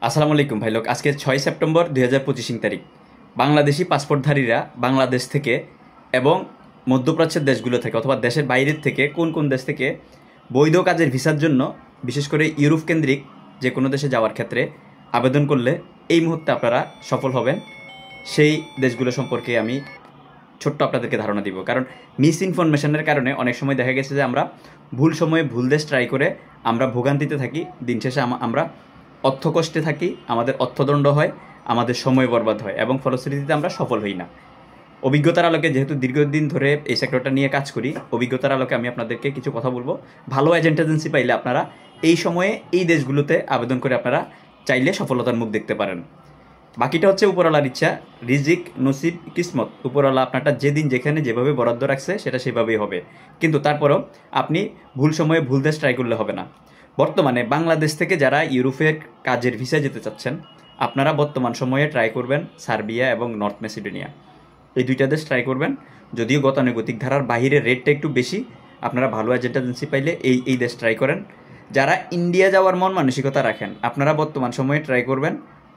আসসালামু আলাইকুম ভাই লোক। আজকে 6 সেপ্টেম্বর 2025 তারিখ। বাংলাদেশি পাসপোর্টধারীরা বাংলাদেশ থেকে এবং মধ্যপ্রাচ্যের দেশগুলো থেকে অথবা দেশের বাইরের থেকে কোন কোন দেশ থেকে বৈধ কাজের ভিসার জন্য, বিশেষ করে ইউরোপ কেন্দ্রিক যে কোনো দেশে যাওয়ার ক্ষেত্রে আবেদন করলে এই মুহূর্তে আপনারা সফল হবেন, সেই দেশগুলো সম্পর্কে আমি ছোট্ট আপনাদেরকে ধারণা দিব। কারণ মিস ইনফরমেশনের কারণে অনেক সময় দেখা গেছে যে আমরা ভুল সময়ে ভুল দেশ ট্রাই করে আমরা ভোগান্তিতে থাকি, দিন শেষে আমরা অর্থ কষ্টে থাকি, আমাদের অর্থদণ্ড হয়, আমাদের সময় বরবাদ হয় এবং ফলশ্রুতিতে আমরা সফল হই না। অভিজ্ঞতার আলোকে, যেহেতু দীর্ঘদিন ধরে এই সেক্টরটা নিয়ে কাজ করি, অভিজ্ঞতার আলোকে আমি আপনাদেরকে কিছু কথা বলবো। ভালো এজেন্ট এজেন্সি পাইলে আপনারা এই সময়ে এই দেশগুলোতে আবেদন করে আপনারা চাইলে সফলতার মুখ দেখতে পারেন। বাকিটা হচ্ছে উপরওয়ালার ইচ্ছা, রিজিক, নসিব, কিসমত। উপরওয়ালা আপনারটা যেদিন যেখানে যেভাবে বরাদ্দ রাখছে সেটা সেভাবেই হবে, কিন্তু তারপরও আপনি ভুল সময়ে ভুল দেশ ট্রাই করলে হবে না। বর্তমানে বাংলাদেশ থেকে যারা ইউরোপে কাজের ভিসায় যেতে চাচ্ছেন, আপনারা বর্তমান সময়ে ট্রাই করবেন সার্বিয়া এবং নর্থ মেসিডোনিয়া, এই দুইটা দেশ ট্রাই করবেন। যদিও গতানুগতিক ধারার বাইরে রেটটা একটু বেশি, আপনারা ভালো এজেন্ট এজেন্সি পাইলে এই দেশ ট্রাই করেন। যারা ইন্ডিয়া যাওয়ার মন মানসিকতা রাখেন, আপনারা বর্তমান সময়ে ট্রাই করবেন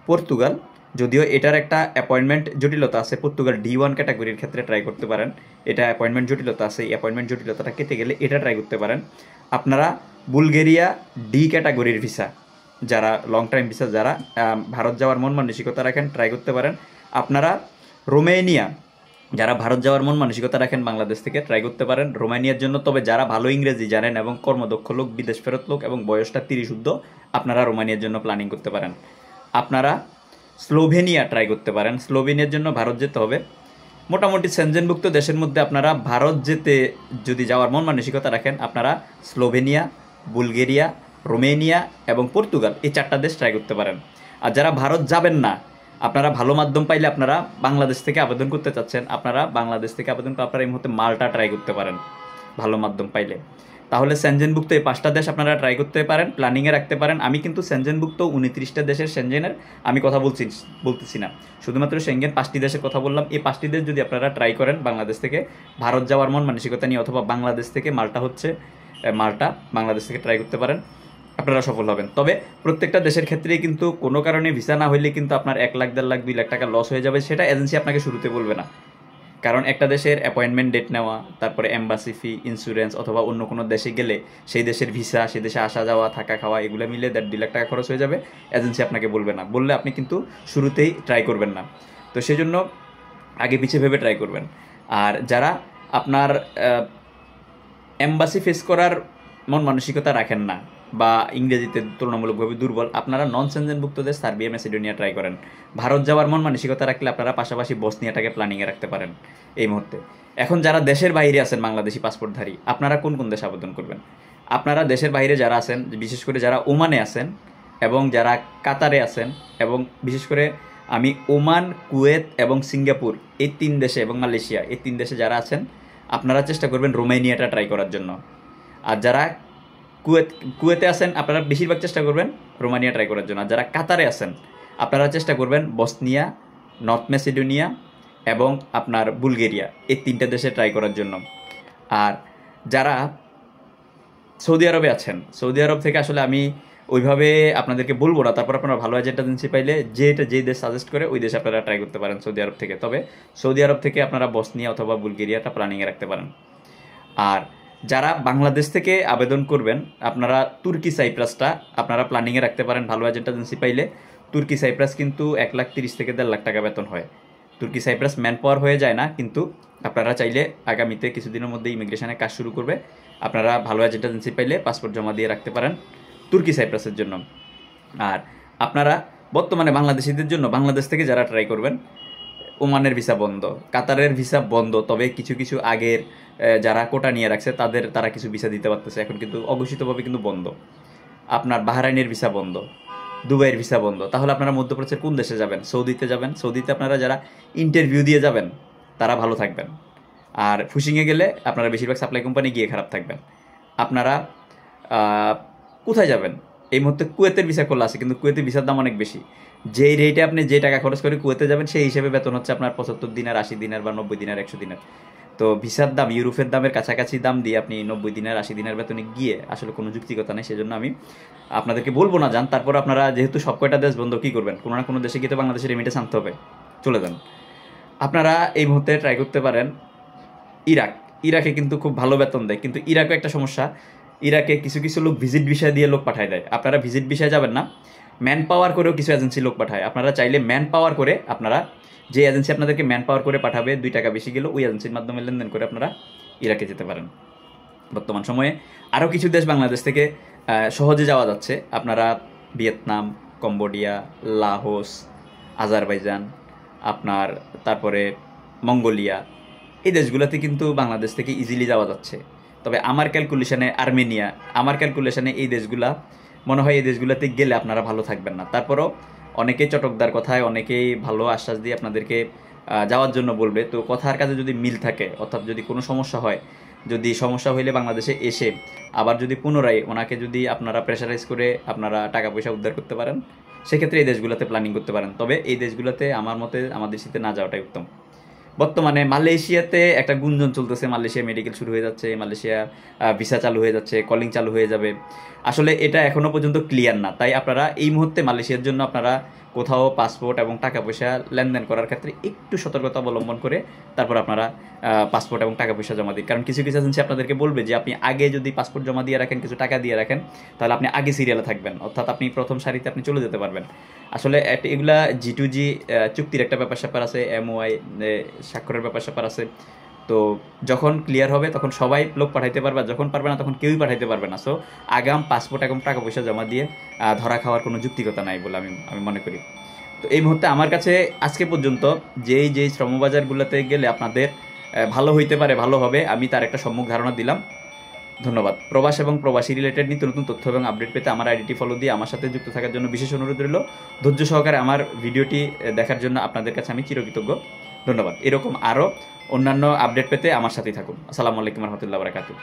পর্তুগাল। যদিও এটার একটা অ্যাপয়েন্টমেন্ট জটিলতা আছে, পর্তুগাল D1 ক্যাটাগরির ক্ষেত্রে ট্রাই করতে পারেন। এটা অ্যাপয়েন্টমেন্ট জটিলতা আছে, এই অ্যাপয়েন্টমেন্ট জটিলতাটা কেটে গেলে এটা ট্রাই করতে পারেন। আপনারা বুলগেরিয়া D ক্যাটাগরির ভিসা, যারা লং টাইম ভিসা, যারা ভারত যাওয়ার মন মানসিকতা রাখেন, ট্রাই করতে পারেন। আপনারা রোমেনিয়া, যারা ভারত যাওয়ার মন মানসিকতা রাখেন, বাংলাদেশ থেকে ট্রাই করতে পারেন রোমানিয়ার জন্য। তবে যারা ভালো ইংরেজি জানেন এবং কর্মদক্ষ লোক, বিদেশ ফেরত লোক এবং বয়সটা 30 ঊর্ধ্ব, আপনারা রোমানিয়ার জন্য প্ল্যানিং করতে পারেন। আপনারা স্লোভেনিয়া ট্রাই করতে পারেন। স্লোভেনিয়ার জন্য ভারত যেতে হবে। মোটামুটি সেনজেনভুক্ত দেশের মধ্যে আপনারা ভারত যেতে যদি যাওয়ার মন মানসিকতা রাখেন, আপনারা স্লোভেনিয়া, বুলগেরিয়া, রোমেনিয়া এবং পর্তুগাল, এই 4টা দেশ ট্রাই করতে পারেন। আর যারা ভারত যাবেন না, আপনারা ভালো মাধ্যম পাইলে, আপনারা বাংলাদেশ থেকে আবেদন করতে চাচ্ছেন, আপনারা বাংলাদেশ থেকে আবেদন করে আপনারা এই মুহূর্তে মাল্টা ট্রাই করতে পারেন ভালো মাধ্যম পাইলে। তাহলে সেনজেনভুক্ত এই 5টা দেশ আপনারা ট্রাই করতে পারেন, প্ল্যানিংয়ে রাখতে পারেন। আমি কিন্তু সেনজেনভুক্ত 29টা দেশের সেনজেনের আমি কথা বলতেছি না, শুধুমাত্র সেনজেন 5টি দেশের কথা বললাম। এই 5টি দেশ যদি আপনারা ট্রাই করেন বাংলাদেশ থেকে ভারত যাওয়ার মন মানসিকতা নিয়ে, অথবা বাংলাদেশ থেকে মাল্টা বাংলাদেশ থেকে ট্রাই করতে পারেন, আপনারা সফল হবেন। তবে প্রত্যেকটা দেশের ক্ষেত্রেই কিন্তু কোনো কারণে ভিসা না হইলে কিন্তু আপনার 1 লাখ, 1.5 লাখ, 2 লাখ টাকা লস হয়ে যাবে। সেটা এজেন্সি আপনাকে শুরুতে বলবে না, কারণ একটা দেশের অ্যাপয়েন্টমেন্ট ডেট নেওয়া, তারপরে এম্বাসি ফি, ইন্স্যুরেন্স, অথবা অন্য কোনো দেশে গেলে সেই দেশের ভিসা, সেই দেশে আসা যাওয়া, থাকা খাওয়া, এগুলো মিলে 1.5-2 লাখ টাকা খরচ হয়ে যাবে। এজেন্সি আপনাকে বলবে না, বললে আপনি কিন্তু শুরুতেই ট্রাই করবেন না। তো সেই জন্য আগে পিছিয়ে ভেবে ট্রাই করবেন। আর যারা আপনার এম্বাসি ফেস করার মন মানসিকতা রাখেন না বা ইংরেজিতে তুলনামূলকভাবে দুর্বল, আপনারা নন সেনজেনভুক্ত দেশ সার্বিয়া, মেসিডোনিয়া ট্রাই করেন। ভারত যাওয়ার মন মানসিকতা রাখলে আপনারা পাশাপাশি বসনিয়াটাকে প্ল্যানিংয়ে রাখতে পারেন এই মুহূর্তে। এখন যারা দেশের বাইরে আছেন বাংলাদেশি পাসপোর্টধারী, আপনারা কোন কোন দেশে আবেদন করবেন? আপনারা দেশের বাইরে যারা আছেন, বিশেষ করে যারা ওমানে আছেন এবং যারা কাতারে আছেন, এবং বিশেষ করে আমি ওমান, কুয়েত এবং সিঙ্গাপুর, এই 3 দেশে, এবং মালয়েশিয়া, এই 3 দেশে যারা আছেন, আপনারা চেষ্টা করবেন রোমানিয়াটা ট্রাই করার জন্য। আর যারা কুয়েতে আছেন, আপনারা বেশিরভাগ চেষ্টা করবেন রোমানিয়া ট্রাই করার জন্য। আর যারা কাতারে আছেন, আপনারা চেষ্টা করবেন বসনিয়া, নর্থ মেসিডোনিয়া এবং আপনার বুলগেরিয়া, এই 3টা দেশে ট্রাই করার জন্য। আর যারা সৌদি আরবে আছেন, সৌদি আরব থেকে আসলে আমি ওইভাবে আপনাদেরকে বলবো না, তারপর আপনারা ভালো এজেন্ট এজেন্সি পাইলে যে দেশ সাজেস্ট করে ওই দেশে আপনারা ট্রাই করতে পারেন সৌদি আরব থেকে। তবে সৌদি আরব থেকে আপনারা বসনিয়া অথবা বুলগেরিয়াটা প্ল্যানিংয়ে রাখতে পারেন। আর যারা বাংলাদেশ থেকে আবেদন করবেন, আপনারা তুর্কি সাইপ্রাসটা আপনারা প্ল্যানিংয়ে রাখতে পারেন ভালো এজেন্ট এজেন্সি পাইলে। তুর্কি সাইপ্রাস কিন্তু 1,30,000 থেকে 1.5 লাখ টাকা বেতন হয়। তুর্কি সাইপ্রাস ম্যান পাওয়ার হয়ে যায় না, কিন্তু আপনারা চাইলে আগামীতে কিছুদিনের মধ্যে ইমিগ্রেশনে কাজ শুরু করবে, আপনারা ভালো এজেন্ট এজেন্সি পাইলে পাসপোর্ট জমা দিয়ে রাখতে পারেন তুর্কি সাইপ্রাসের জন্য। আর আপনারা বর্তমানে বাংলাদেশিদের জন্য বাংলাদেশ থেকে যারা ট্রাই করবেন, ওমানের ভিসা বন্ধ, কাতারের ভিসা বন্ধ, তবে কিছু কিছু আগের যারা কোটা নিয়ে রাখছে তারা কিছু ভিসা দিতে পারতেছে এখন, কিন্তু অঘোষিতভাবে কিন্তু বন্ধ। আপনার বাহরাইনের ভিসা বন্ধ, দুবাইয়ের ভিসা বন্ধ। তাহলে আপনারা মধ্যপ্রাচ্যের কোন দেশে যাবেন? সৌদিতে যাবেন। সৌদিতে আপনারা যারা ইন্টারভিউ দিয়ে যাবেন তারা ভালো থাকবেন, আর ফুসিংয়ে গেলে আপনারা বেশিরভাগ সাপ্লাই কোম্পানি গিয়ে খারাপ থাকবেন। আপনারা কোথায় যাবেন? এই মুহূর্তে কুয়েতের ভিসা খোলা আছে, কিন্তু কুয়েতের ভিসার দাম অনেক বেশি। যেই রেটে আপনি যে টাকা খরচ করে কুয়েতে যাবেন, সেই হিসেবে বেতন হচ্ছে আপনার 75 দিনের, 80 দিনের বা 90 দিনের, 100 দিনের। তো ভিসার দাম ইউরোপের দামের কাছাকাছি দাম দিয়ে আপনি 90 দিনের 80 দিনের বেতনে গিয়ে আসলে কোনো যুক্তিকতা নেই। সেজন্য আমি আপনাদেরকে বলবো না যান, তারপর আপনারা যেহেতু সব কয়টা দেশ বন্ধ, কী করবেন? কোনো না কোনো দেশে গিয়ে তো বাংলাদেশের রেমিটেন্স আনতে হবে, চলে যান। আপনারা এই মুহূর্তে ট্রাই করতে পারেন ইরাক। ইরাকে কিন্তু খুব ভালো বেতন দেয়, কিন্তু ইরাকও একটা সমস্যা, ইরাকে কিছু কিছু লোক ভিজিট বিষয় দিয়ে লোক পাঠায় দেয়। আপনারা ভিজিট বিষয়ে যাবেন না, ম্যান পাওয়ার করেও কিছু এজেন্সি লোক পাঠায়। আপনারা চাইলে ম্যান পাওয়ার করে, আপনারা যে এজেন্সি আপনাদেরকে ম্যান পাওয়ার করে পাঠাবে 2 টাকা বেশি গেলেও ওই এজেন্সির মাধ্যমে লেনদেন করে আপনারা ইরাকে যেতে পারেন। বর্তমান সময়ে আরও কিছু দেশ বাংলাদেশ থেকে সহজে যাওয়া যাচ্ছে। আপনারা ভিয়েতনাম, কম্বোডিয়া, লাওস, আজারবাইজান, আপনার তারপরে মঙ্গোলিয়া, এই দেশগুলোতে কিন্তু বাংলাদেশ থেকে ইজিলি যাওয়া যাচ্ছে। তবে আমার ক্যালকুলেশনে আর্মেনিয়া, আমার ক্যালকুলেশনে এই দেশগুলা মনে হয় এই দেশগুলোতে গেলে আপনারা ভালো থাকবেন না। তারপরও অনেকেই চটকদার কথায়, অনেকেই ভালো আশ্বাস দিয়ে আপনাদেরকে যাওয়ার জন্য বলবে। তো কথার কাজে যদি মিল থাকে, অর্থাৎ যদি কোনো সমস্যা হয়, যদি সমস্যা হইলে বাংলাদেশে এসে আবার যদি পুনরায় ওনাকে যদি আপনারা প্রেশারাইজ করে আপনারা টাকা পয়সা উদ্ধার করতে পারেন, সেক্ষেত্রে এই দেশগুলোতে প্ল্যানিং করতে পারেন। তবে এই দেশগুলোতে আমার মতে আমাদের শীতে না যাওয়াটাই উত্তম। বর্তমানে মালয়েশিয়াতে একটা গুঞ্জন চলতেছে, মালয়েশিয়া মেডিকেল শুরু হয়ে যাচ্ছে, মালয়েশিয়া ভিসা চালু হয়ে যাচ্ছে, কলিং চালু হয়ে যাবে। আসলে এটা এখনও পর্যন্ত ক্লিয়ার না, তাই আপনারা এই মুহূর্তে মালয়েশিয়ার জন্য আপনারা কোথাও পাসপোর্ট এবং টাকা পয়সা লেনদেন করার ক্ষেত্রে একটু সতর্কতা অবলম্বন করে তারপর আপনারা পাসপোর্ট এবং টাকা পয়সা জমা দিন। কারণ কিছু কিছু এজেন্সি আপনাদেরকে বলবে যে আপনি আগে যদি পাসপোর্ট জমা দিয়ে রাখেন, কিছু টাকা দিয়ে রাখেন, তাহলে আপনি আগে সিরিয়ালে থাকবেন, অর্থাৎ আপনি প্রথম সারিতে আপনি চলে যেতে পারবেন। আসলে এগুলা G2G চুক্তির একটা ব্যাপার স্যাপার আছে, MOI স্বাক্ষরের ব্যাপার স্যাপার আছে। তো যখন ক্লিয়ার হবে তখন সবাই লোক পাঠাইতে পারবে, যখন পারবে না তখন কেউই পাঠাইতে পারবে না। সো আগাম পাসপোর্ট এবং টাকা পয়সা জমা দিয়ে ধরা খাওয়ার কোনো যুক্তিকতা নাই বলে আমি মনে করি। তো এই মুহূর্তে আমার কাছে আজকে পর্যন্ত যেই শ্রমবাজারগুলোতে গেলে আপনাদের ভালো হইতে পারে, ভালো হবে, আমি তার একটা সম্মুখ ধারণা দিলাম। ধন্যবাদ। প্রবাস এবং প্রবাসী রিলেটেড নিত্য নতুন তথ্য এবং আপডেট পেতে আমার আইডিটি ফলো দিয়ে আমার সাথে যুক্ত থাকার জন্য বিশেষ অনুরোধ রইল। ধৈর্য সহকারে আমার ভিডিওটি দেখার জন্য আপনাদের কাছে আমি চিরকৃতজ্ঞ। ধন্যবাদ। এরকম আরও অন্যান্য আপডেট পেতে আমার সাথেই থাকুন। আসসালামু আলাইকুম রহমতুল্লাহ বারাকাতুহু।